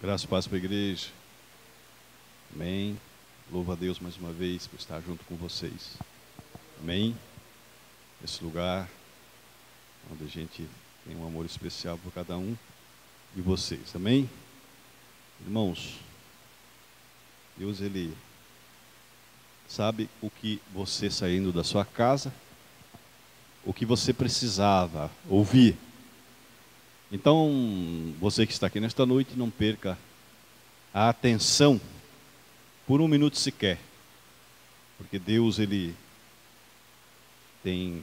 Graças e paz para a igreja. Amém. Louvo a Deus mais uma vez por estar junto com vocês. Amém. Esse lugar onde a gente tem um amor especial por cada um de vocês. Amém. Irmãos, Deus, Ele sabe o que você saindo da sua casa, o que você precisava ouvir. Então, você que está aqui nesta noite, não perca a atenção por um minuto sequer, porque Deus, Ele tem...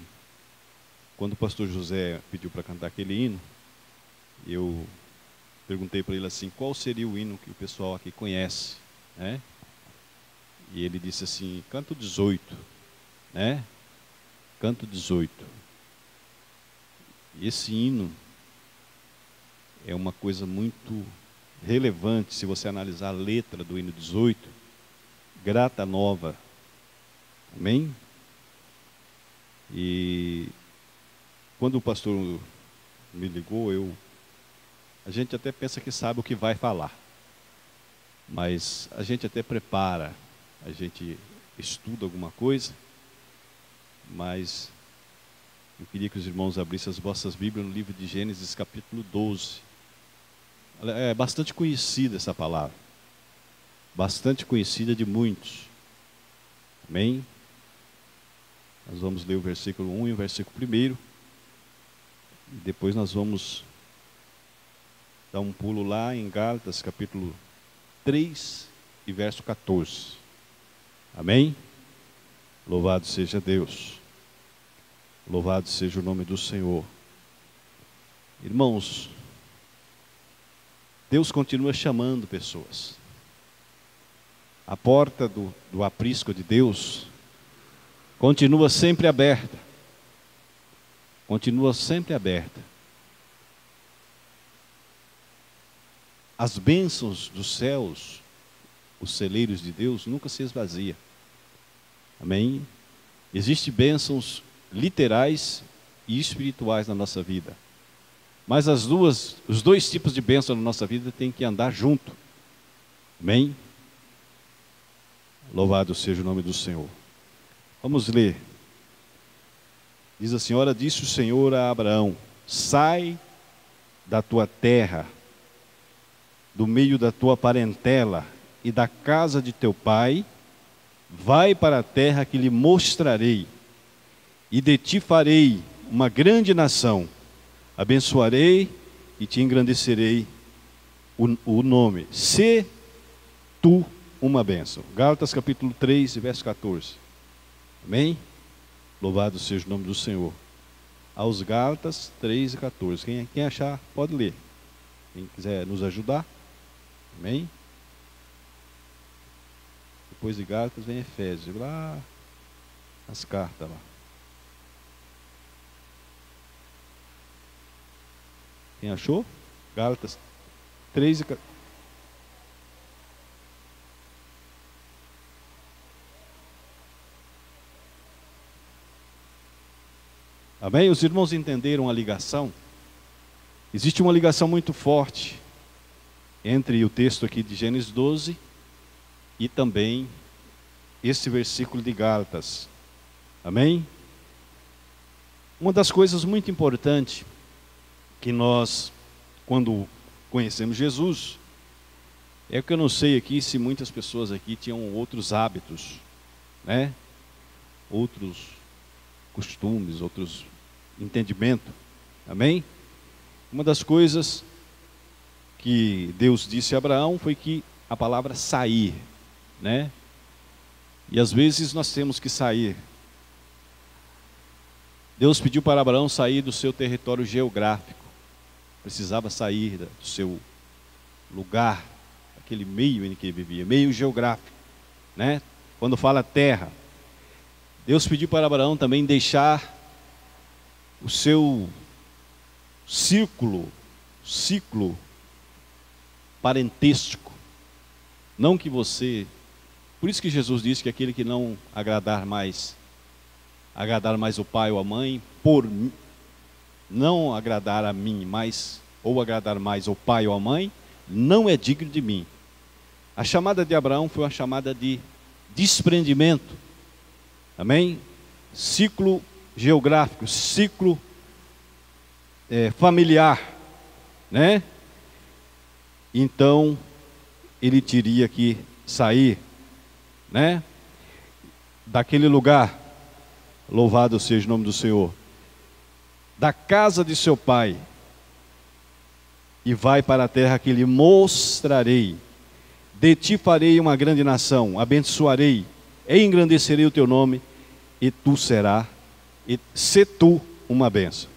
Quando o pastor José pediu para cantar aquele hino, eu perguntei para ele assim, qual seria o hino que o pessoal aqui conhece, né? E ele disse assim, canto 18, né? Canto 18. E esse hino é uma coisa muito relevante, se você analisar a letra do hino 18, Grata Nova, amém? E quando o pastor me ligou, a gente até pensa que sabe o que vai falar, mas a gente até prepara, a gente estuda alguma coisa, mas eu queria que os irmãos abrissem as vossas Bíblias no livro de Gênesis capítulo 12. É bastante conhecida essa palavra, bastante conhecida de muitos, amém? Nós vamos ler o versículo 1 e o versículo 1, e depois nós vamos dar um pulo lá em Gálatas capítulo 3 e verso 14, amém? Louvado seja Deus, louvado seja o nome do Senhor. Irmãos, Deus continua chamando pessoas. A porta do aprisco de Deus continua sempre aberta. Continua sempre aberta. As bênçãos dos céus, os celeiros de Deus, nunca se esvaziam. Amém? Existem bênçãos literais e espirituais na nossa vida. Mas os dois tipos de bênção na nossa vida têm que andar junto. Amém? Louvado seja o nome do Senhor. Vamos ler. Diz a senhora, disse o Senhor a Abraão, sai da tua terra, do meio da tua parentela e da casa de teu pai, vai para a terra que lhe mostrarei, e de ti farei uma grande nação. Abençoarei e te engrandecerei o nome. Se tu uma bênção. Gálatas capítulo 3, verso 14. Amém? Louvado seja o nome do Senhor. Aos Gálatas 3 e 14. Quem achar, pode ler. Quem quiser nos ajudar. Amém? Depois de Gálatas vem Efésios. Lá, as cartas lá. Quem achou? Gálatas 3 e 14. Amém? Os irmãos entenderam a ligação? Existe uma ligação muito forte entre o texto aqui de Gênesis 12 e também esse versículo de Gálatas. Amém? Uma das coisas muito importantes que nós, quando conhecemos Jesus, é que eu não sei aqui se muitas pessoas aqui tinham outros hábitos, né? Outros costumes, outros entendimentos, amém? Uma das coisas que Deus disse a Abraão foi que a palavra sair, né? E às vezes nós temos que sair. Deus pediu para Abraão sair do seu território geográfico, precisava sair do seu lugar, aquele meio em que ele vivia, meio geográfico, né? Quando fala terra, Deus pediu para Abraão também deixar o seu ciclo parentesco. Não que você... Por isso que Jesus disse que aquele que não agradar mais o pai ou a mãe, não agradar a mim, ou agradar mais o pai ou a mãe, não é digno de mim. A chamada de Abraão foi uma chamada de desprendimento. Amém? Ciclo geográfico, ciclo familiar, né? Então, ele teria que sair, né? Daquele lugar, louvado seja o nome do Senhor, da casa de seu pai, e vai para a terra que lhe mostrarei. De ti farei uma grande nação, abençoarei, e engrandecerei o teu nome, e tu serás, e se tu uma bênção.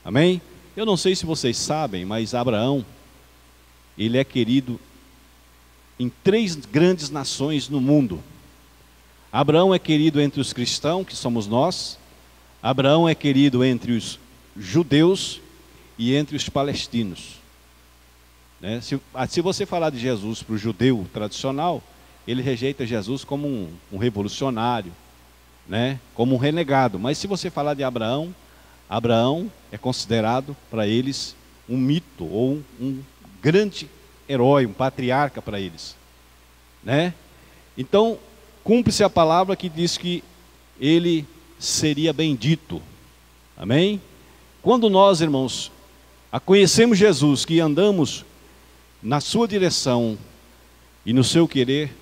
Amém? Eu não sei se vocês sabem, mas Abraão, ele é querido em 3 grandes nações no mundo. Abraão é querido entre os cristãos, que somos nós. Abraão é querido entre os judeus e entre os palestinos. Né? Se você falar de Jesus para o judeu tradicional, ele rejeita Jesus como um revolucionário, né? Como um renegado. Mas se você falar de Abraão, Abraão é considerado para eles um mito ou um grande herói, um patriarca para eles, né? Então, cumpre-se a palavra que diz que ele seria bendito. Amém? Quando nós, irmãos, conhecemos Jesus, que andamos na sua direção e no seu querer,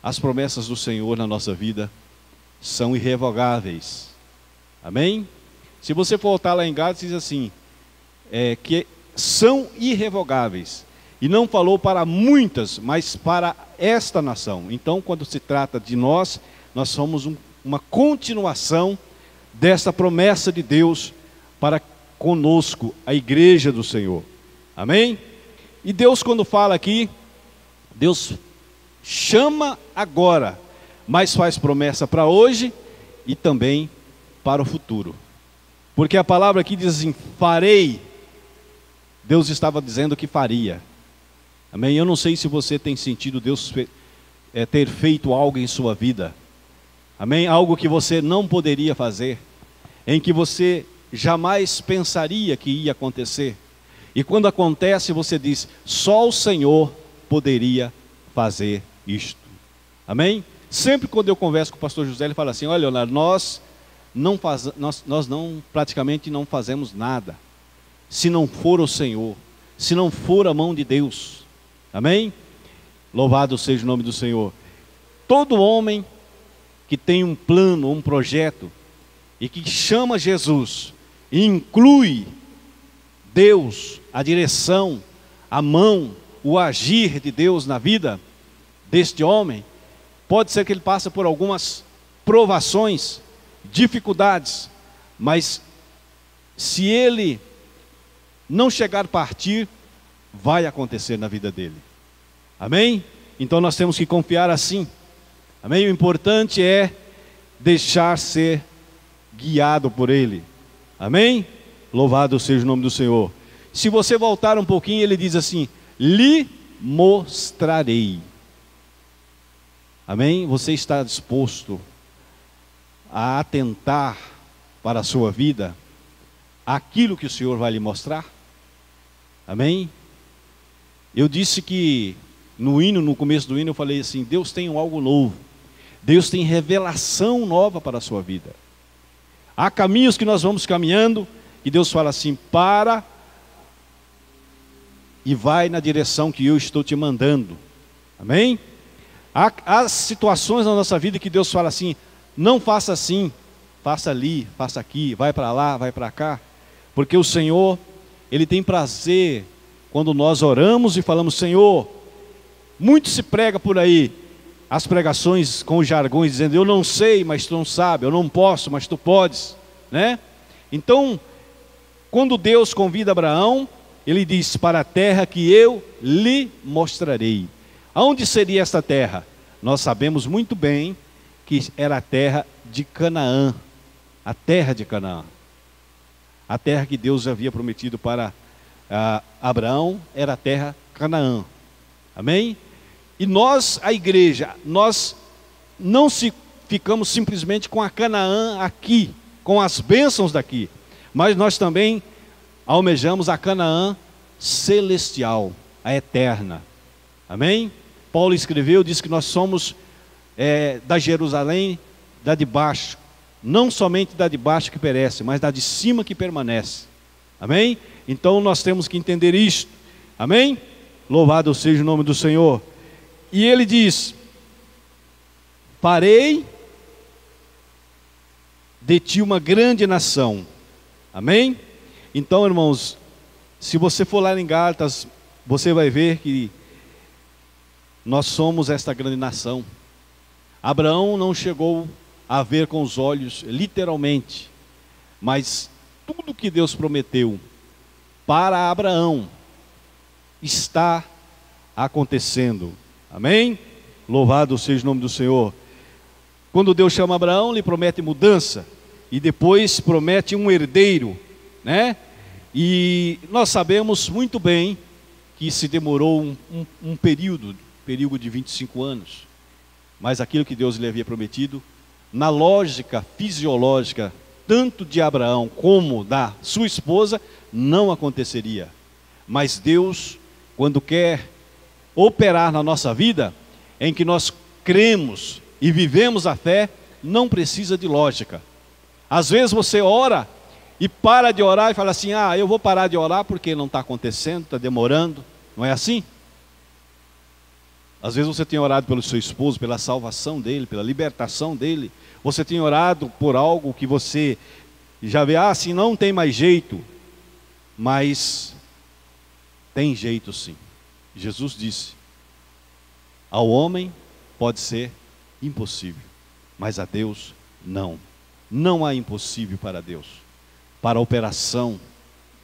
as promessas do Senhor na nossa vida são irrevogáveis. Amém? Se você voltar lá em Gálatas, diz assim, que são irrevogáveis. E não falou para muitas, mas para esta nação. Então, quando se trata de nós, nós somos uma continuação desta promessa de Deus para conosco, a igreja do Senhor. Amém? E Deus, quando fala aqui, Deus chama agora, mas faz promessa para hoje e também para o futuro. Porque a palavra aqui diz assim, farei. Deus estava dizendo que faria. Amém? Eu não sei se você tem sentido Deus ter feito algo em sua vida. Amém? Algo que você não poderia fazer, em que você jamais pensaria que ia acontecer. E quando acontece, você diz, só o Senhor poderia fazer isto. Amém? Sempre quando eu converso com o pastor José, ele fala assim, olha, Leonardo, nós praticamente não fazemos nada, se não for o Senhor, se não for a mão de Deus. Amém? Louvado seja o nome do Senhor. Todo homem que tem um plano, um projeto, e que chama Jesus, e inclui Deus, a direção, a mão, o agir de Deus na vida deste homem, pode ser que ele passe por algumas provações, dificuldades, mas se ele não chegar a partir, vai acontecer na vida dele. Amém? Então nós temos que confiar assim. Amém? O importante é deixar ser guiado por ele. Amém? Louvado seja o nome do Senhor. Se você voltar um pouquinho, ele diz assim, lhe mostrarei. Amém? Você está disposto a atentar para a sua vida aquilo que o Senhor vai lhe mostrar? Amém? Eu disse que no começo do hino, eu falei assim, Deus tem algo novo. Deus tem revelação nova para a sua vida. Há caminhos que nós vamos caminhando, e Deus fala assim, para e vai na direção que eu estou te mandando. Amém? Há situações na nossa vida que Deus fala assim, não faça assim, faça ali, faça aqui, vai para lá, vai para cá. Porque o Senhor, Ele tem prazer quando nós oramos e falamos, Senhor, muito se prega por aí, as pregações com os jargões, dizendo, eu não sei, mas tu não sabe, eu não posso, mas tu podes, né? Então, quando Deus convida Abraão, Ele diz, para a terra que eu lhe mostrarei. Aonde seria esta terra? Nós sabemos muito bem que era a terra de Canaã, a terra de Canaã. A terra que Deus havia prometido para Abraão era a terra Canaã. Amém? E nós, a igreja, nós não ficamos simplesmente com a Canaã aqui, com as bênçãos daqui, mas nós também almejamos a Canaã celestial, a eterna. Amém? Paulo escreveu, diz que nós somos da Jerusalém, da de baixo, não somente da de baixo que perece, mas da de cima que permanece. Amém? Então nós temos que entender isto. Amém? Louvado seja o nome do Senhor. E ele diz: farei de ti uma grande nação. Amém? Então, irmãos, se você for lá em Gálatas, você vai ver que nós somos esta grande nação. Abraão não chegou a ver com os olhos, literalmente, mas tudo que Deus prometeu para Abraão está acontecendo. Amém? Louvado seja o nome do Senhor. Quando Deus chama Abraão, lhe promete mudança, e depois promete um herdeiro, né? E nós sabemos muito bem que se demorou um período de 25 anos, mas aquilo que Deus lhe havia prometido, na lógica fisiológica, tanto de Abraão como da sua esposa, não aconteceria. Mas Deus, quando quer operar na nossa vida, em que nós cremos e vivemos a fé, não precisa de lógica. Às vezes você ora e para de orar e fala assim: eu vou parar de orar porque não está acontecendo, está demorando. Não é assim? Às vezes você tem orado pelo seu esposo, pela salvação dele, pela libertação dele. Você tem orado por algo que você já vê, assim não tem mais jeito. Mas tem jeito sim. Jesus disse: ao homem pode ser impossível, mas a Deus não. Não há impossível para Deus. Para a operação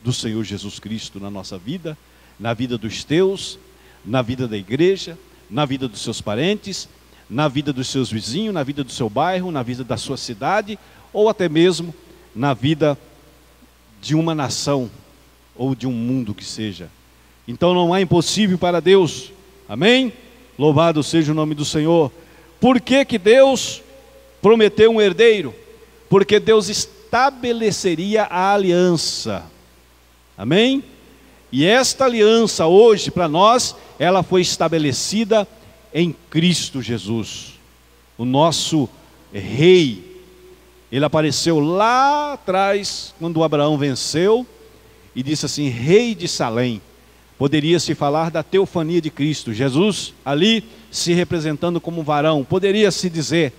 do Senhor Jesus Cristo na nossa vida, na vida dos teus, na vida da igreja, na vida dos seus parentes, na vida dos seus vizinhos, na vida do seu bairro, na vida da sua cidade, ou até mesmo na vida de uma nação, ou de um mundo que seja. Então não há impossível para Deus. Amém? Louvado seja o nome do Senhor. Por que que Deus prometeu um herdeiro? Porque Deus estabeleceria a aliança. Amém? E esta aliança hoje para nós, ela foi estabelecida em Cristo Jesus, o nosso rei. Ele apareceu lá atrás, quando Abraão venceu, e disse assim: rei de Salém. Poderia-se falar da teofania de Cristo, Jesus ali se representando como varão. Poderia-se dizer,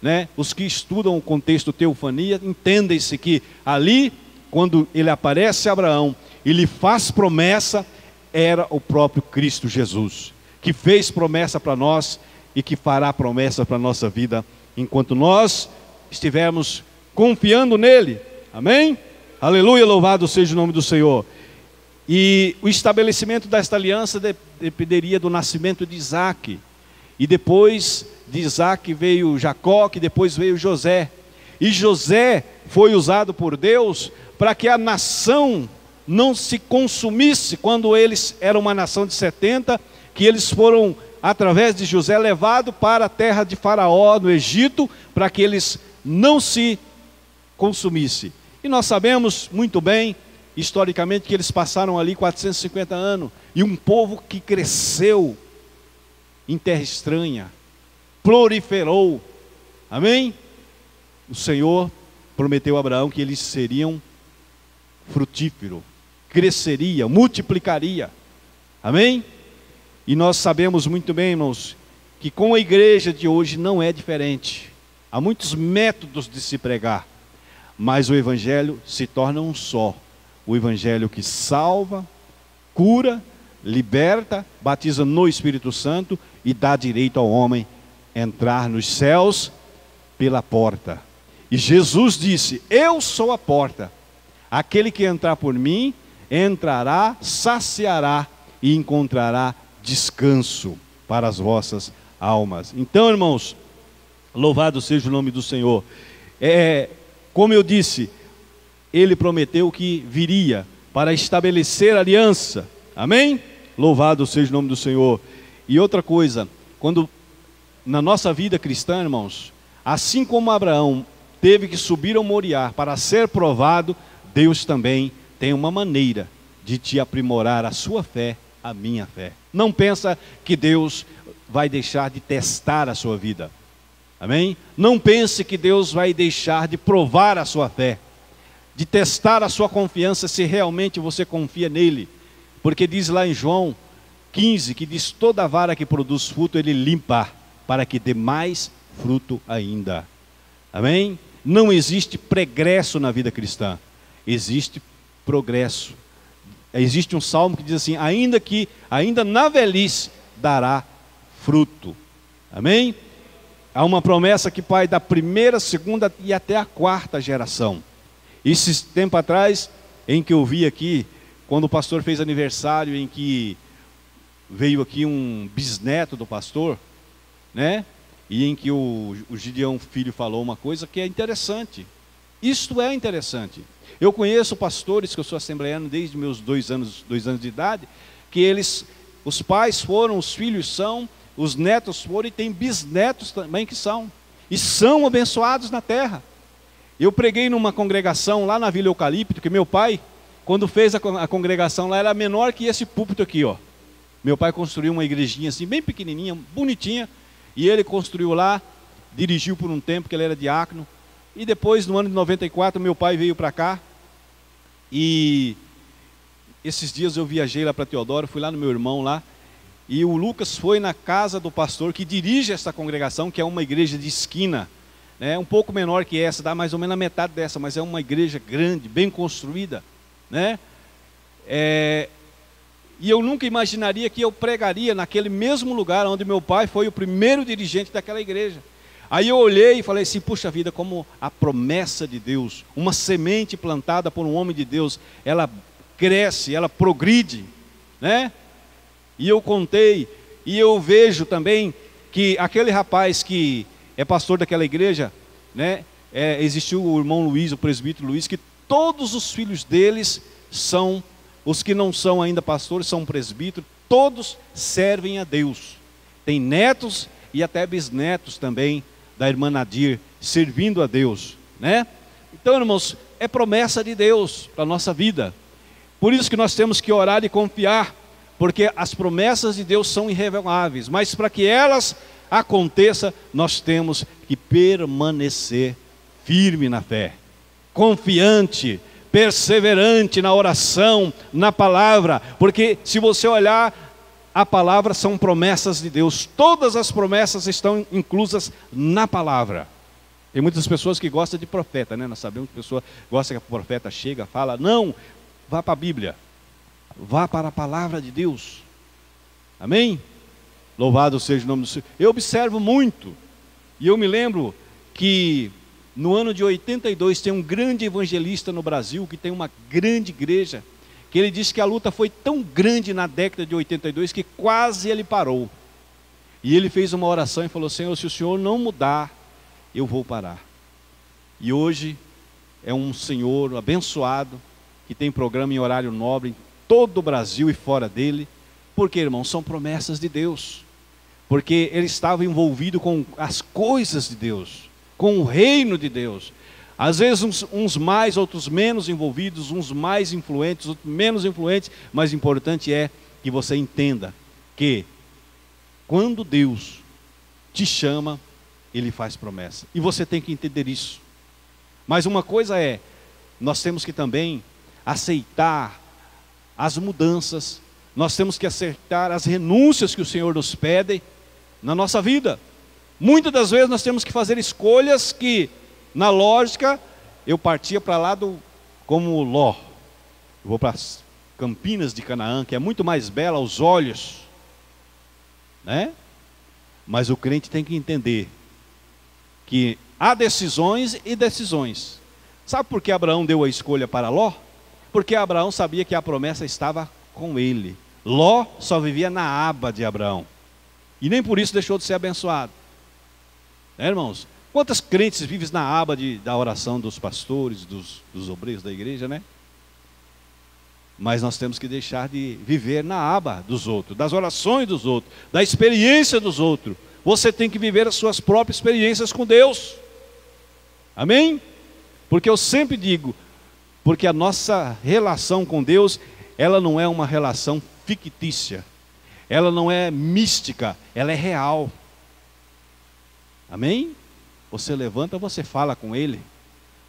né? Os que estudam o contexto teofania, entendem-se que ali, quando ele aparece a Abraão e lhe faz promessa, era o próprio Cristo Jesus, que fez promessa para nós e que fará promessa para a nossa vida, enquanto nós estivermos confiando nele. Amém? Aleluia, louvado seja o nome do Senhor. E o estabelecimento desta aliança dependeria do nascimento de Isaac. E depois de Isaac veio Jacó, que depois veio José. E José foi usado por Deus para que a nação não se consumisse quando eles eram uma nação de 70, que eles foram, através de José, levados para a terra de Faraó, no Egito, para que eles não se consumissem. E nós sabemos muito bem, historicamente, que eles passaram ali 450 anos, e um povo que cresceu em terra estranha, proliferou. Amém? O Senhor prometeu a Abraão que eles seriam frutíferos, cresceria, multiplicaria. Amém? E nós sabemos muito bem, irmãos, que com a igreja de hoje não é diferente. Há muitos métodos de se pregar, mas o evangelho se torna um só. O evangelho que salva, cura, liberta, batiza no Espírito Santo e dá direito ao homem entrar nos céus pela porta. E Jesus disse: eu sou a porta. Aquele que entrar por mim, entrará, saciará e encontrará descanso para as vossas almas. Então, irmãos, louvado seja o nome do Senhor. Como eu disse, ele prometeu que viria para estabelecer aliança. Amém? Louvado seja o nome do Senhor. E outra coisa, quando na nossa vida cristã, irmãos, assim como Abraão teve que subir ao Moriá para ser provado, Deus também tem uma maneira de te aprimorar a sua fé, a minha fé. Não pensa que Deus vai deixar de testar a sua vida. Amém? Não pense que Deus vai deixar de provar a sua fé, de testar a sua confiança, se realmente você confia nele. Porque diz lá em João 15, que diz: toda vara que produz fruto ele limpa, para que dê mais fruto ainda. Amém? Não existe pregresso na vida cristã, existe progresso. Existe um salmo que diz assim: ainda na velhice dará fruto. Amém? Há uma promessa que vai da primeira, segunda e até a quarta geração. Esse tempo atrás, em que eu vi aqui, quando o pastor fez aniversário, em que veio aqui um bisneto do pastor, né? E em que o Gideão Filho falou uma coisa que é interessante. Isto é interessante. Eu conheço pastores, que eu sou assembleiano desde meus 2 anos de idade, que os pais foram, os filhos são, os netos foram, e tem bisnetos também que são, e são abençoados na terra. Eu preguei numa congregação lá na Vila Eucalipto, que meu pai, quando fez a congregação lá, era menor que esse púlpito aqui, ó. Meu pai construiu uma igrejinha assim, bem pequenininha, bonitinha, e ele construiu lá, dirigiu por um tempo, que ele era diácono, e depois, no ano de 94, meu pai veio para cá, e esses dias eu viajei lá para Teodoro, fui lá no meu irmão lá, e o Lucas foi na casa do pastor que dirige essa congregação, que é uma igreja de esquina, né, um pouco menor que essa, dá mais ou menos a metade dessa, mas é uma igreja grande, bem construída, né? E eu nunca imaginaria que eu pregaria naquele mesmo lugar onde meu pai foi o primeiro dirigente daquela igreja. Aí eu olhei e falei assim: puxa vida, como a promessa de Deus, uma semente plantada por um homem de Deus, ela cresce, ela progride, né? E eu contei, e eu vejo também que aquele rapaz que é pastor daquela igreja, né? Existiu o irmão Luiz, o presbítero Luiz, que todos os filhos deles são, os que não são ainda pastores, são presbíteros, todos servem a Deus. Tem netos e até bisnetos também da irmã Nadir, servindo a Deus, né? Então, irmãos, é promessa de Deus para a nossa vida. Por isso que nós temos que orar e confiar, porque as promessas de Deus são irrevogáveis, mas para que elas aconteçam, nós temos que permanecer firme na fé, confiante, perseverante na oração, na palavra, porque se você olhar, a palavra são promessas de Deus, todas as promessas estão inclusas na palavra. Tem muitas pessoas que gostam de profeta, né? Nós sabemos que a pessoa gosta que o profeta chega, fala, não, vá para a Bíblia, vá para a palavra de Deus, amém? Louvado seja o nome do Senhor. Eu observo muito, e eu me lembro que no ano de 82 tem um grande evangelista no Brasil, que tem uma grande igreja, que ele disse que a luta foi tão grande na década de 82 que quase ele parou. E ele fez uma oração e falou: Senhor, se o Senhor não mudar, eu vou parar. E hoje é um senhor abençoado, que tem programa em horário nobre em todo o Brasil e fora dele. Porque, irmão, são promessas de Deus. Porque ele estava envolvido com as coisas de Deus, com o reino de Deus. Às vezes uns mais, outros menos envolvidos, uns mais influentes, outros menos influentes, mas o importante é que você entenda que quando Deus te chama, Ele faz promessa. E você tem que entender isso. Mas uma coisa é, nós temos que também aceitar as mudanças, nós temos que aceitar as renúncias que o Senhor nos pede na nossa vida. Muitas das vezes nós temos que fazer escolhas que, na lógica, eu partia para lá como Ló. Eu vou para as Campinas de Canaã, que é muito mais bela aos olhos, né? Mas o crente tem que entender que há decisões e decisões. Sabe por que Abraão deu a escolha para Ló? Porque Abraão sabia que a promessa estava com ele. Ló só vivia na aba de Abraão, e nem por isso deixou de ser abençoado, né, irmãos? Quantos crentes vivem na aba da oração dos pastores, dos obreiros da igreja, né? Mas nós temos que deixar de viver na aba dos outros, das orações dos outros, da experiência dos outros. Você tem que viver as suas próprias experiências com Deus, amém? Porque eu sempre digo, porque a nossa relação com Deus, ela não é uma relação fictícia, ela não é mística, ela é real. Amém? Você levanta, você fala com Ele,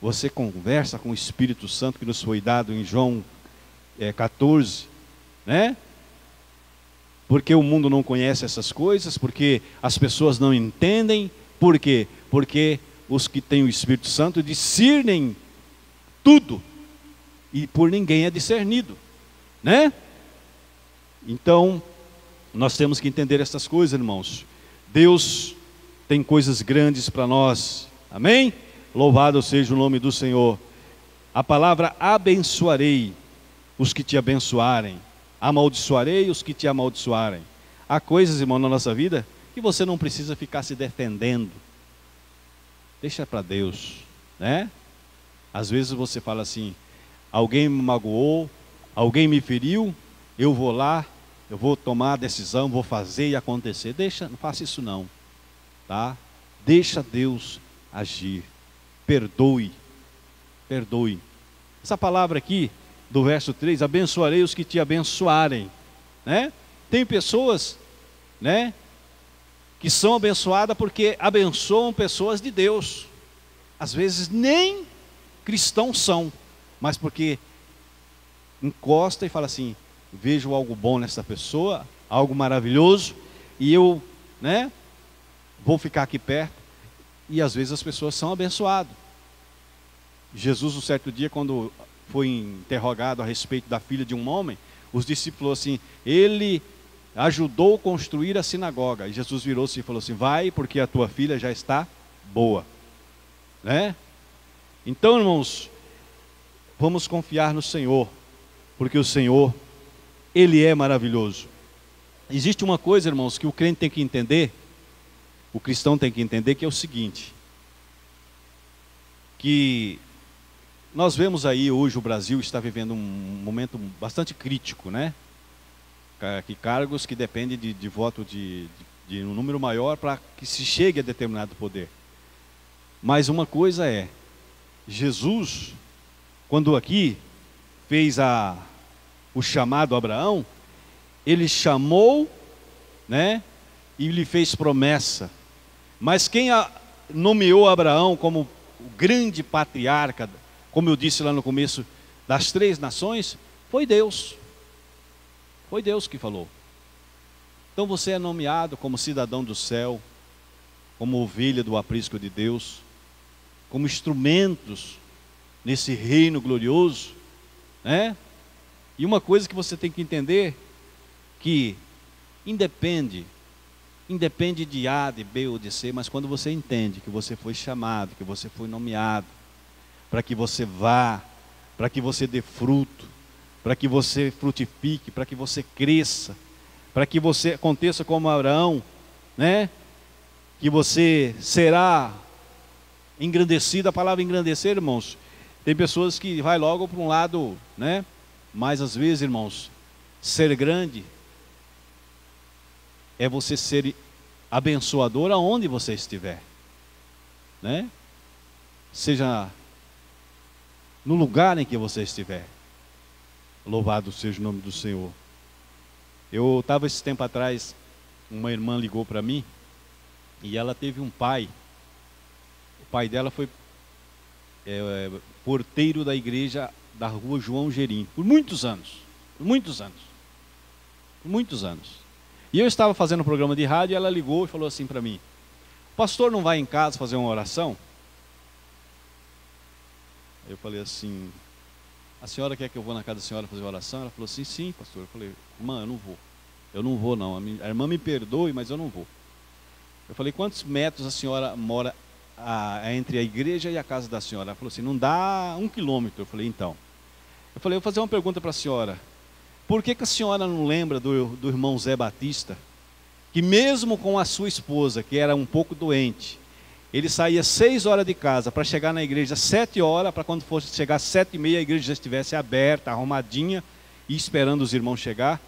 você conversa com o Espírito Santo que nos foi dado em João 14, né? Porque o mundo não conhece essas coisas, porque as pessoas não entendem. Por quê? Porque os que têm o Espírito Santo discernem tudo, e por ninguém é discernido, né? Então, nós temos que entender essas coisas, irmãos. Deus tem coisas grandes para nós, amém? Louvado seja o nome do Senhor. A palavra abençoarei os que te abençoarem, amaldiçoarei os que te amaldiçoarem. Há coisas, irmão, na nossa vida que você não precisa ficar se defendendo. Deixa para Deus, né? Às vezes você fala assim: alguém me magoou, alguém me feriu, eu vou lá, eu vou tomar a decisão, vou fazer e acontecer. Deixa, não faça isso não, tá? Deixa Deus agir. Perdoe, perdoe. Essa palavra aqui, do verso 3, abençoarei os que te abençoarem, né? Tem pessoas, né, que são abençoadas porque abençoam pessoas de Deus. Às vezes nem cristãos são, mas porque encosta e fala assim: vejo algo bom nessa pessoa, algo maravilhoso, e eu, né, vou ficar aqui perto. E às vezes as pessoas são abençoadas. Jesus, um certo dia, quando foi interrogado a respeito da filha de um homem, os discípulos assim: ele ajudou a construir a sinagoga. E Jesus virou-se e falou assim: vai, porque a tua filha já está boa, né? Então, irmãos, vamos confiar no Senhor, porque o Senhor, Ele é maravilhoso. Existe uma coisa, irmãos, que o crente tem que entender, o cristão tem que entender, que é o seguinte: que nós vemos aí hoje o Brasil está vivendo um momento bastante crítico, né? Que cargos que dependem de voto de um número maior para que se chegue a determinado poder. Mas uma coisa é, Jesus, quando aqui fez o chamado a Abraão, ele chamou, né, e lhe fez promessa. Mas quem nomeou Abraão como o grande patriarca, como eu disse lá no começo, das 3 nações, foi Deus. Foi Deus que falou. Então você é nomeado como cidadão do céu, como ovelha do aprisco de Deus, como instrumentos nesse reino glorioso, né? E uma coisa que você tem que entender, que independe de A, de B ou de C, mas quando você entende que você foi chamado, que você foi nomeado, para que você vá, para que você dê fruto, para que você frutifique, para que você cresça, para que você aconteça como Abraão, né? Que você será engrandecido. A palavra engrandecer, irmãos, tem pessoas que vai logo para um lado, né? Mas às vezes, irmãos, ser grande é você ser abençoador aonde você estiver, né? Seja no lugar em que você estiver. Louvado seja o nome do Senhor. Eu estava esse tempo atrás, uma irmã ligou para mim, e ela teve um pai. O pai dela foi porteiro da igreja da rua João Gerim, por muitos anos. E eu estava fazendo um programa de rádio, e ela ligou e falou assim para mim: o pastor não vai em casa fazer uma oração? Eu falei assim: a senhora quer que eu vou na casa da senhora fazer oração? Ela falou assim: sim, pastor. Eu falei: irmã, eu não vou não, a irmã me perdoe, mas eu não vou. Eu falei: quantos metros a senhora mora entre a igreja e a casa da senhora? Ela falou assim: não dá 1 quilômetro. Eu falei: então. Eu falei: eu vou fazer uma pergunta para a senhora. Por que a senhora não lembra do irmão Zé Batista, que mesmo com a sua esposa, que era um pouco doente, ele saía 6 horas de casa para chegar na igreja 7 horas, para quando fosse chegar 7h30 a igreja já estivesse aberta, arrumadinha, e esperando os irmãos chegar,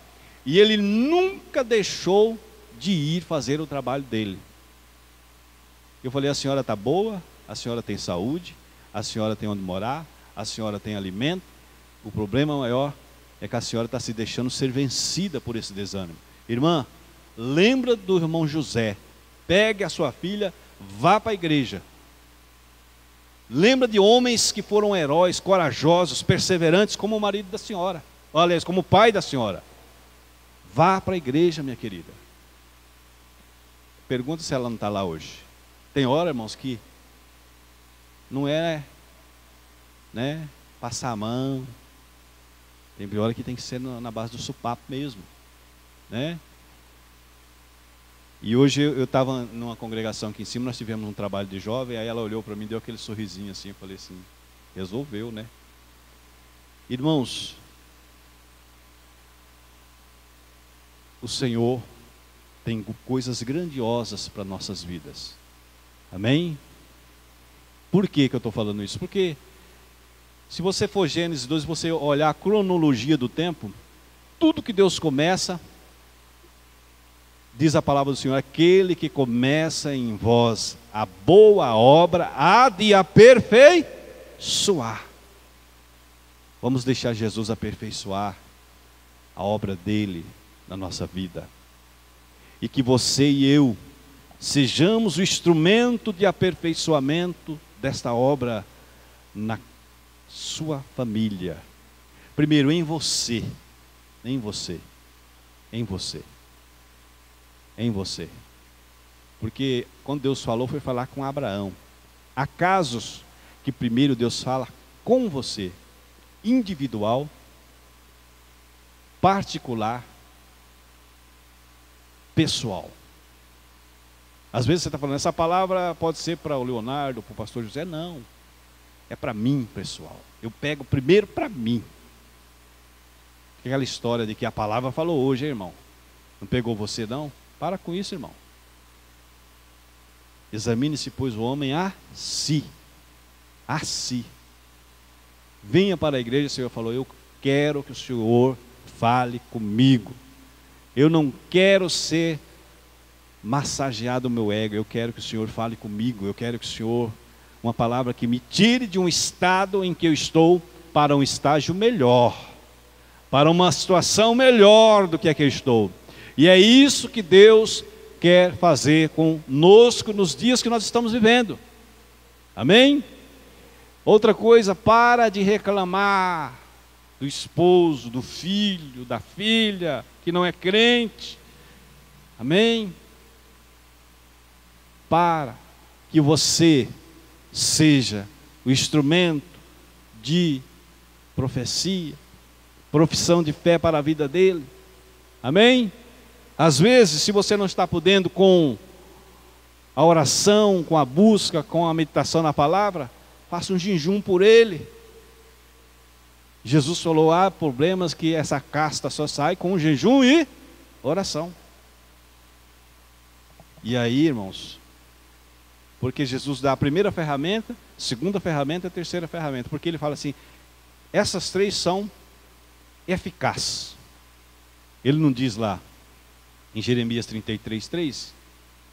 e ele nunca deixou de ir fazer o trabalho dele. Eu falei: a senhora está boa, a senhora tem saúde, a senhora tem onde morar, a senhora tem alimento, o problema maior é que a senhora está se deixando ser vencida por esse desânimo. Irmã, lembra do irmão José. Pegue a sua filha, vá para a igreja. Lembra de homens que foram heróis, corajosos, perseverantes, como o marido da senhora. Aliás, como o pai da senhora. Vá para a igreja, minha querida. Pergunta se ela não está lá hoje. Tem hora, irmãos, que não é, né, passar a mão. Tem hora que tem que ser na base do supapo mesmo, né? E hoje eu estava numa congregação aqui em cima, nós tivemos um trabalho de jovem, aí ela olhou para mim, deu aquele sorrisinho assim, eu falei assim, resolveu, né? Irmãos, o Senhor tem coisas grandiosas para nossas vidas. Amém? Por que eu estou falando isso? Porque se você for Gênesis 2, você olhar a cronologia do tempo, tudo que Deus começa, diz a palavra do Senhor, aquele que começa em vós a boa obra, há de aperfeiçoar. Vamos deixar Jesus aperfeiçoar a obra dele na nossa vida. E que você e eu sejamos o instrumento de aperfeiçoamento desta obra na sua família. Primeiro, em você. Em você. Em você. Em você. Porque quando Deus falou, foi falar com Abraão. Há casos que primeiro Deus fala com você, individual, particular, pessoal. Às vezes você está falando, essa palavra pode ser para o Leonardo, para o pastor José. Não, é para mim, pessoal. Eu pego primeiro para mim. Aquela história de que a palavra falou hoje, hein, irmão? Não pegou você não? Para com isso, irmão. Examine-se, pois, o homem a si. A si. Venha para a igreja, o Senhor falou, eu quero que o Senhor fale comigo. Eu não quero ser massageado o meu ego, eu quero que o Senhor fale comigo, eu quero que o Senhor, uma palavra que me tire de um estado em que eu estou para um estágio melhor, para uma situação melhor do que a que eu estou. E é isso que Deus quer fazer conosco nos dias que nós estamos vivendo. Amém? Outra coisa, para de reclamar do esposo, do filho, da filha, que não é crente. Amém? Para que você seja o instrumento de profecia, profissão de fé para a vida dele. Amém? Às vezes, se você não está podendo com a oração, com a busca, com a meditação na palavra, faça um jejum por ele. Jesus falou, há problemas que essa casta só sai com jejum e oração. E aí, irmãos, porque Jesus dá a primeira ferramenta, segunda ferramenta, a terceira ferramenta, porque ele fala assim, essas três são eficazes. Ele não diz lá, em Jeremias 33:3,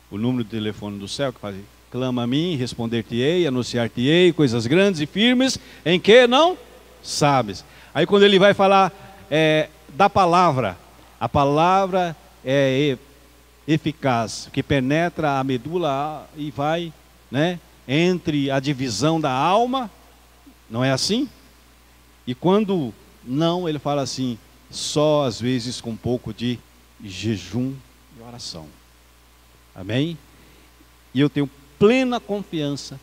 o número de telefone do céu, que faz, clama a mim, responder-te-ei, anunciar-te-ei, coisas grandes e firmes, em que não sabes. Aí quando ele vai falar da palavra, a palavra é eficaz, que penetra a medula e vai, né, entre a divisão da alma, não é assim? E quando não, ele fala assim, só às vezes com um pouco de jejum e oração. Amém? E eu tenho plena confiança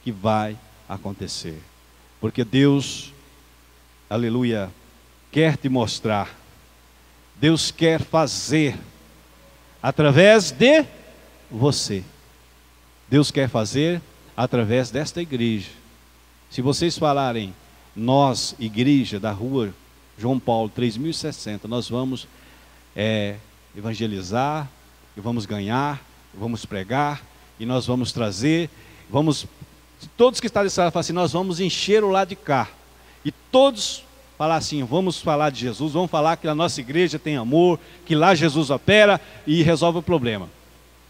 que vai acontecer. Porque Deus, aleluia, quer te mostrar. Deus quer fazer através de você. Deus quer fazer através desta igreja. Se vocês falarem, nós, igreja da rua João Paulo 3060, nós vamos evangelizar, e vamos ganhar, e vamos pregar, e nós vamos trazer, todos que estão desse lado falam assim, nós vamos encher o lado de cá, e todos falar assim, vamos falar de Jesus, vamos falar que a nossa igreja tem amor, que lá Jesus opera e resolve o problema.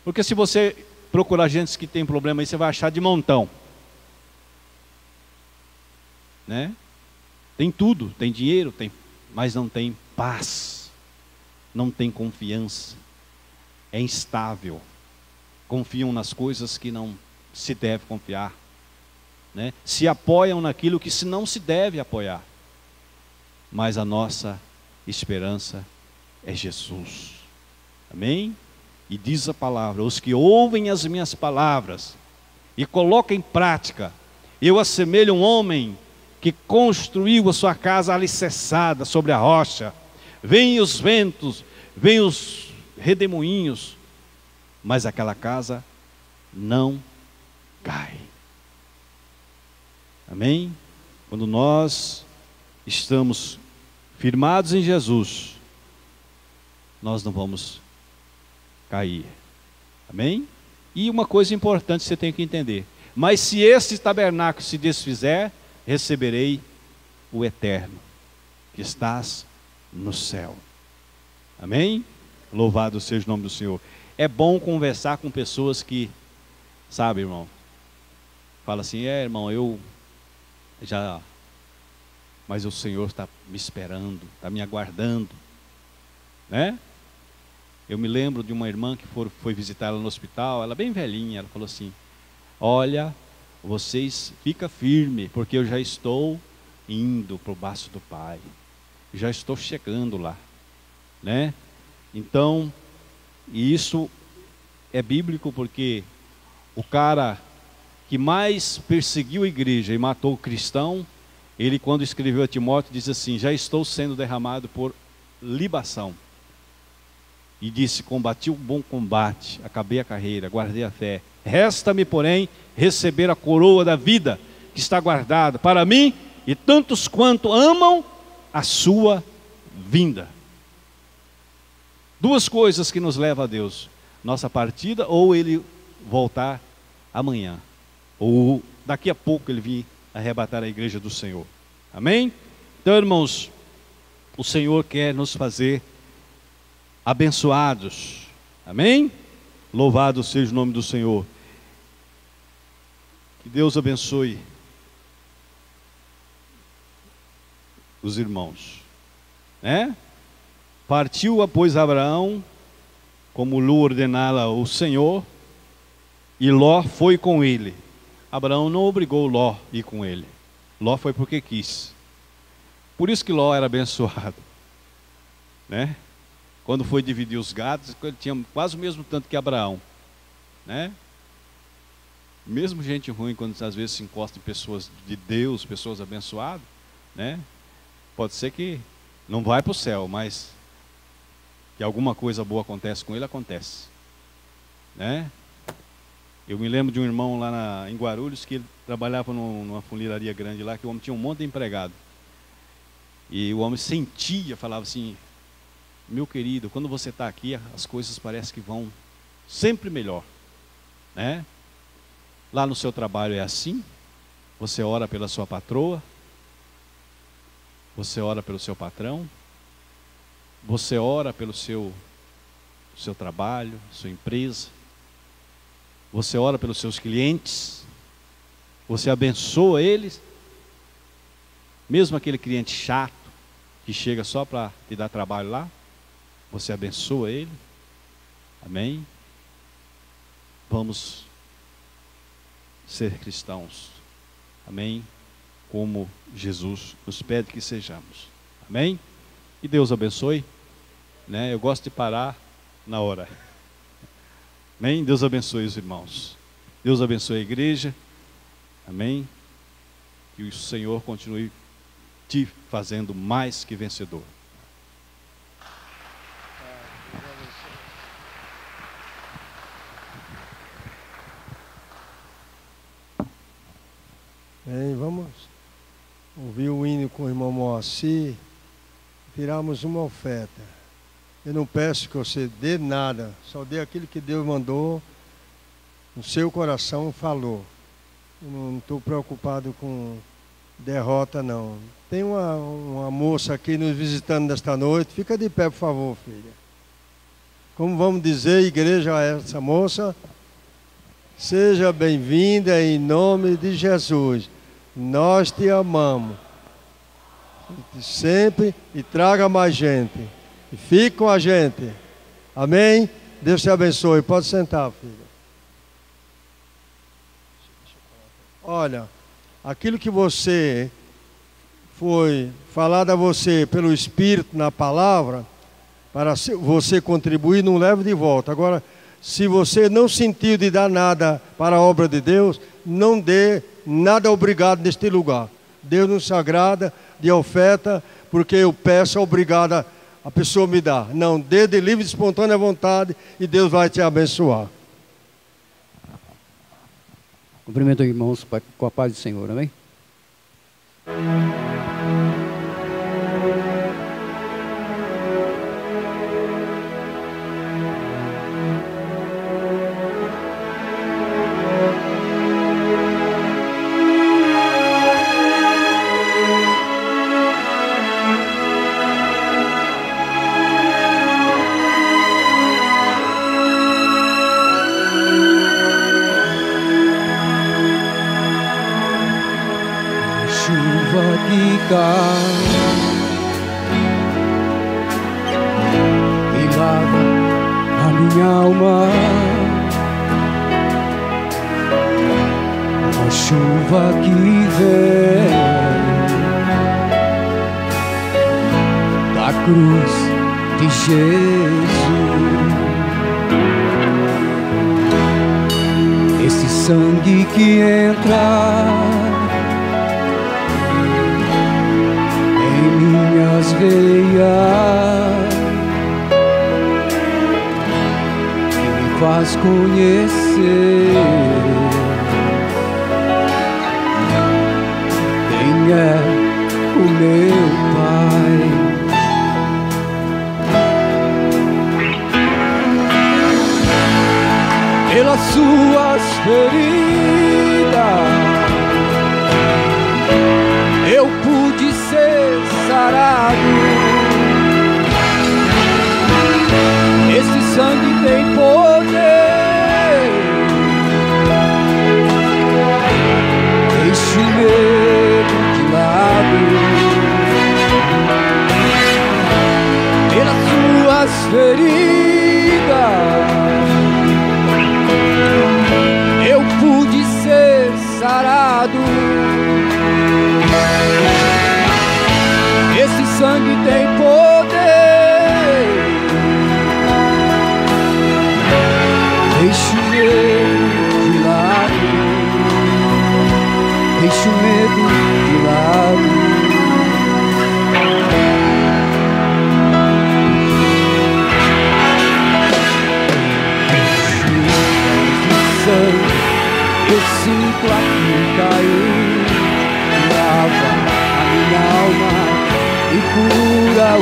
Porque se você procurar gente que tem problema aí, você vai achar de montão, né? Tem tudo, tem dinheiro, tem mas não tem paz, não tem confiança, é instável, confiam nas coisas que não se deve confiar, né? Se apoiam naquilo que não se deve apoiar, mas a nossa esperança é Jesus, amém? E diz a palavra: os que ouvem as minhas palavras e colocam em prática, eu assemelho um homem que construiu a sua casa alicerçada sobre a rocha. Vêm os ventos, vêm os redemoinhos, mas aquela casa não cai. Amém? Quando nós estamos firmados em Jesus, nós não vamos cair. Amém? E uma coisa importante você tem que entender: mas se este tabernáculo se desfizer, receberei o eterno, que estás no céu. Amém? Louvado seja o nome do Senhor. É bom conversar com pessoas que, sabe, irmão, fala assim: irmão, eu já, mas o Senhor está me esperando, está me aguardando, né? Eu me lembro de uma irmã que foi visitar ela no hospital, ela bem velhinha, ela falou assim: olha, vocês fica firme, porque eu já estou indo para o braço do Pai, já estou chegando lá, né? Então, e isso é bíblico, porque o cara que mais perseguiu a igreja e matou o cristão, ele, quando escreveu a Timóteo, diz assim: já estou sendo derramado por libação. E disse: combati o bom combate, acabei a carreira, guardei a fé. Resta-me, porém, receber a coroa da vida, que está guardada para mim e tantos quanto amam a sua vinda. Duas coisas que nos levam a Deus: nossa partida, ou Ele voltar amanhã, ou daqui a pouco Ele vir arrebatar a igreja do Senhor. Amém? Então, irmãos, o Senhor quer nos fazer abençoados. Amém? Louvado seja o nome do Senhor. Que Deus abençoe os irmãos, né? Partiu, pois, Abraão, como lhe ordenara o Senhor, e Ló foi com ele. Abraão não obrigou Ló a ir com ele. Ló foi porque quis. Por isso que Ló era abençoado, né? Quando foi dividir os gados, ele tinha quase o mesmo tanto que Abraão, né? Mesmo gente ruim, quando às vezes se encosta em pessoas de Deus, pessoas abençoadas, né? Pode ser que não vai para o céu, mas que alguma coisa boa acontece com ele, acontece, né? Eu me lembro de um irmão lá em Guarulhos, que ele trabalhava numa funilaria grande lá, que o homem tinha um monte de empregado. E o homem sentia, falava assim: meu querido, quando você está aqui, as coisas parecem que vão sempre melhor, né? Lá no seu trabalho é assim, você ora pela sua patroa, você ora pelo seu patrão, você ora pelo seu trabalho, sua empresa, você ora pelos seus clientes, você abençoa eles, mesmo aquele cliente chato, que chega só para te dar trabalho lá, você abençoa ele. Amém? Vamos ser cristãos. Amém? Como Jesus nos pede que sejamos. Amém? E Deus abençoe, né? Eu gosto de parar na hora. Amém? Deus abençoe os irmãos. Deus abençoe a igreja. Amém? Que o Senhor continue te fazendo mais que vencedor. Bem, vamos ouvir o hino com o irmão Moacir. Tiramos uma oferta. Eu não peço que você dê nada, só dê aquilo que Deus mandou, no seu coração falou. Eu não estou preocupado com derrota, não. Tem uma moça aqui nos visitando nesta noite. Fica de pé, por favor, filha. Como vamos dizer, igreja, a essa moça: seja bem-vinda em nome de Jesus. Nós te amamos. sempre e traga mais gente. E fique com a gente. Amém? Deus te abençoe. Pode sentar, filho. Olha, aquilo que você foi falado a você pelo Espírito na palavra, para você contribuir, não leve de volta. Agora, se você não sentiu de dar nada para a obra de Deus, não dê nada obrigado neste lugar. Deus não se agrada de oferta, porque eu peço obrigado, a pessoa me dá. Não, dê de livre e espontânea vontade e Deus vai te abençoar. Cumprimento, irmãos, com a paz do Senhor, amém? E lava a minha alma, uma chuva que vem da cruz de Jesus, esse sangue que entra minhas veias, que me faz conhecer quem é o meu Pai. Pelas suas feridas eu pude ser sarado. Esse sangue tem poder. Deixe o medo de lado. Pelas suas feridas eu pude ser sarado. Esse sangue tem poder. Deixe o medo de lado. Deixe o medo de lado. Eu sinto aqui cair, lava a minha alma e cura o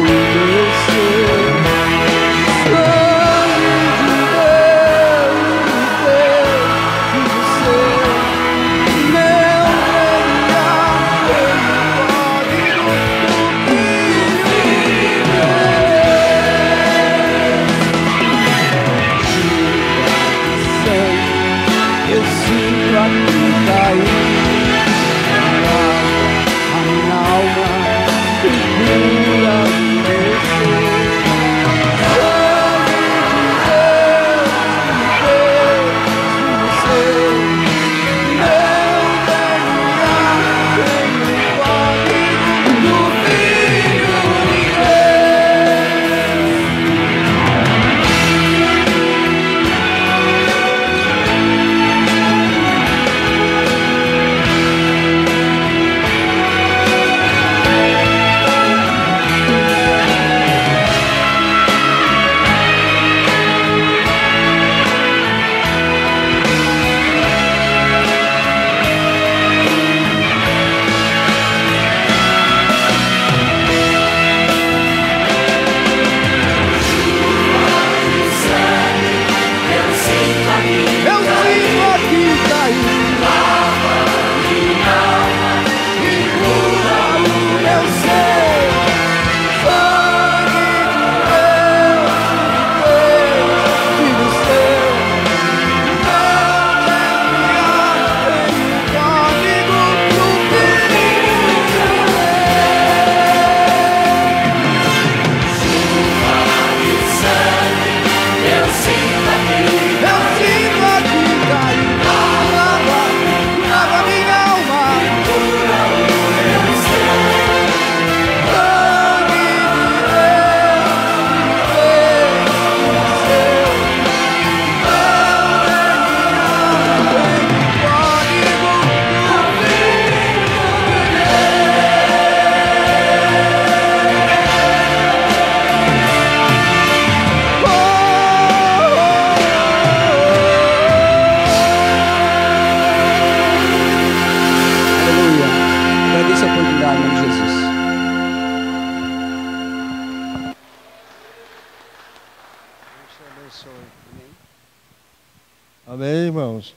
Amém, irmãos?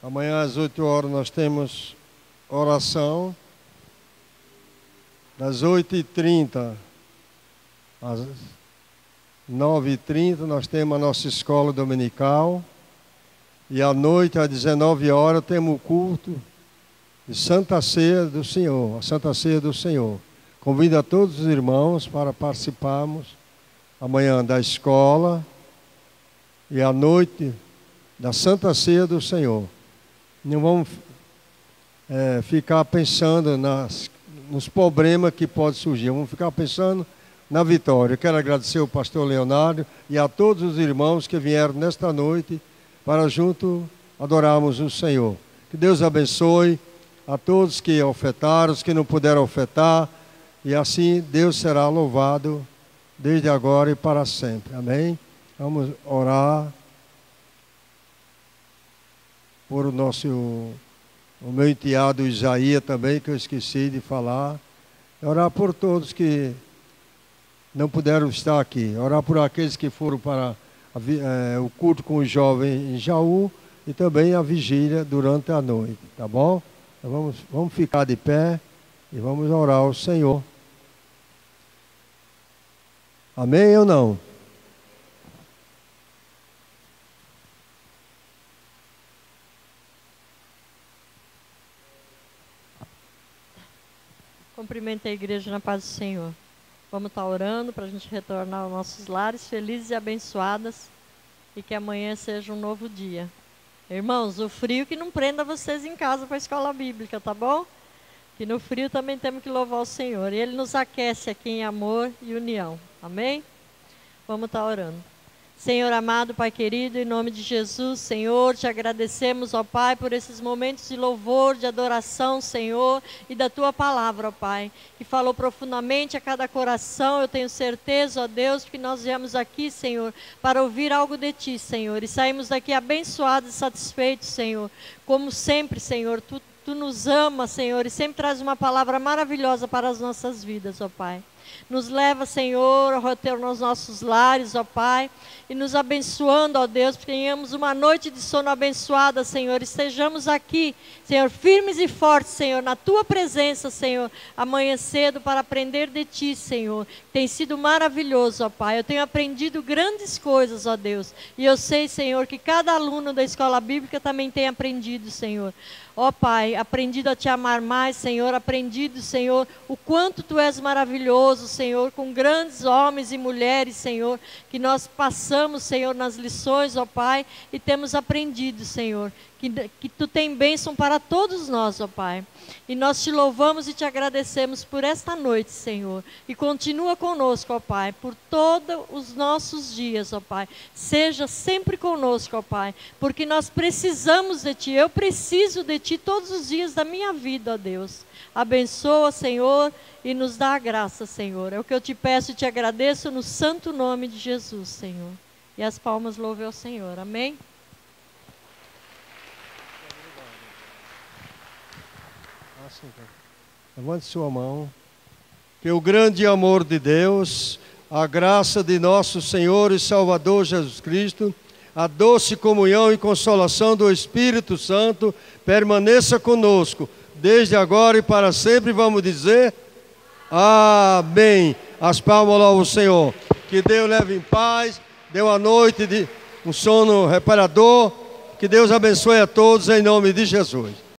Amanhã às 8 horas nós temos oração. Das 8h30 às 9h30 nós temos a nossa escola dominical. E à noite, às 19 horas, temos o culto de Santa Ceia do Senhor, a Santa Ceia do Senhor. Convido a todos os irmãos para participarmos amanhã da escola e à noite da Santa Ceia do Senhor. Não vamos ficar pensando nos problemas que podem surgir, vamos ficar pensando na vitória. Eu quero agradecer ao pastor Leonardo e a todos os irmãos que vieram nesta noite para junto adorarmos o Senhor. Que Deus abençoe a todos que ofertaram, os que não puderam ofertar, e assim Deus será louvado desde agora e para sempre. Amém? Vamos orar por o meu enteado Isaías também, que eu esqueci de falar. Orar por todos que não puderam estar aqui. Orar por aqueles que foram para o culto com os jovens em Jaú e também a vigília durante a noite, tá bom? Então vamos ficar de pé e vamos orar ao Senhor. Amém ou não? Cumprimento a igreja na paz do Senhor. Vamos estar orando para a gente retornar aos nossos lares felizes e abençoadas e que amanhã seja um novo dia. Irmãos, o frio que não prenda vocês em casa para a escola bíblica, tá bom? Que no frio também temos que louvar o Senhor. E Ele nos aquece aqui em amor e união. Amém? Vamos estar orando. Senhor amado, Pai querido, em nome de Jesus, Senhor, te agradecemos, ó Pai, por esses momentos de louvor, de adoração, Senhor, e da Tua palavra, ó Pai, que falou profundamente a cada coração. Eu tenho certeza, ó Deus, que nós viemos aqui, Senhor, para ouvir algo de Ti, Senhor, e saímos daqui abençoados e satisfeitos, Senhor, como sempre, Senhor, Tu nos ama, Senhor, e sempre traz uma palavra maravilhosa para as nossas vidas, ó Pai. Nos leva, Senhor, a roteiro nos nossos lares, ó Pai, e nos abençoando, ó Deus, que tenhamos uma noite de sono abençoada, Senhor, e estejamos aqui, Senhor, firmes e fortes, Senhor, na Tua presença, Senhor, amanhã cedo para aprender de Ti, Senhor. Tem sido maravilhoso, ó Pai, eu tenho aprendido grandes coisas, ó Deus, e eu sei, Senhor, que cada aluno da escola bíblica também tem aprendido, Senhor. Ó Pai, aprendido a Te amar mais, Senhor, aprendido, Senhor, o quanto Tu és maravilhoso, Senhor, com grandes homens e mulheres, Senhor, que nós passamos, Senhor, nas lições, ó Pai, e temos aprendido, Senhor, que Tu tem bênção para todos nós, ó Pai. E nós Te louvamos e Te agradecemos por esta noite, Senhor. E continua conosco, ó Pai, por todos os nossos dias, ó Pai. Seja sempre conosco, ó Pai, porque nós precisamos de Ti. Eu preciso de Ti todos os dias da minha vida, ó Deus. Abençoa, Senhor, e nos dá a graça, Senhor. É o que eu Te peço e Te agradeço no santo nome de Jesus, Senhor. E as palmas louvem ao Senhor. Amém? Levante sua mão. Que o grande amor de Deus, a graça de nosso Senhor e Salvador Jesus Cristo, a doce comunhão e consolação do Espírito Santo permaneça conosco, desde agora e para sempre. Vamos dizer amém. As palmas louvam o Senhor. Que Deus leve em paz, dê uma noite de um sono reparador. Que Deus abençoe a todos em nome de Jesus.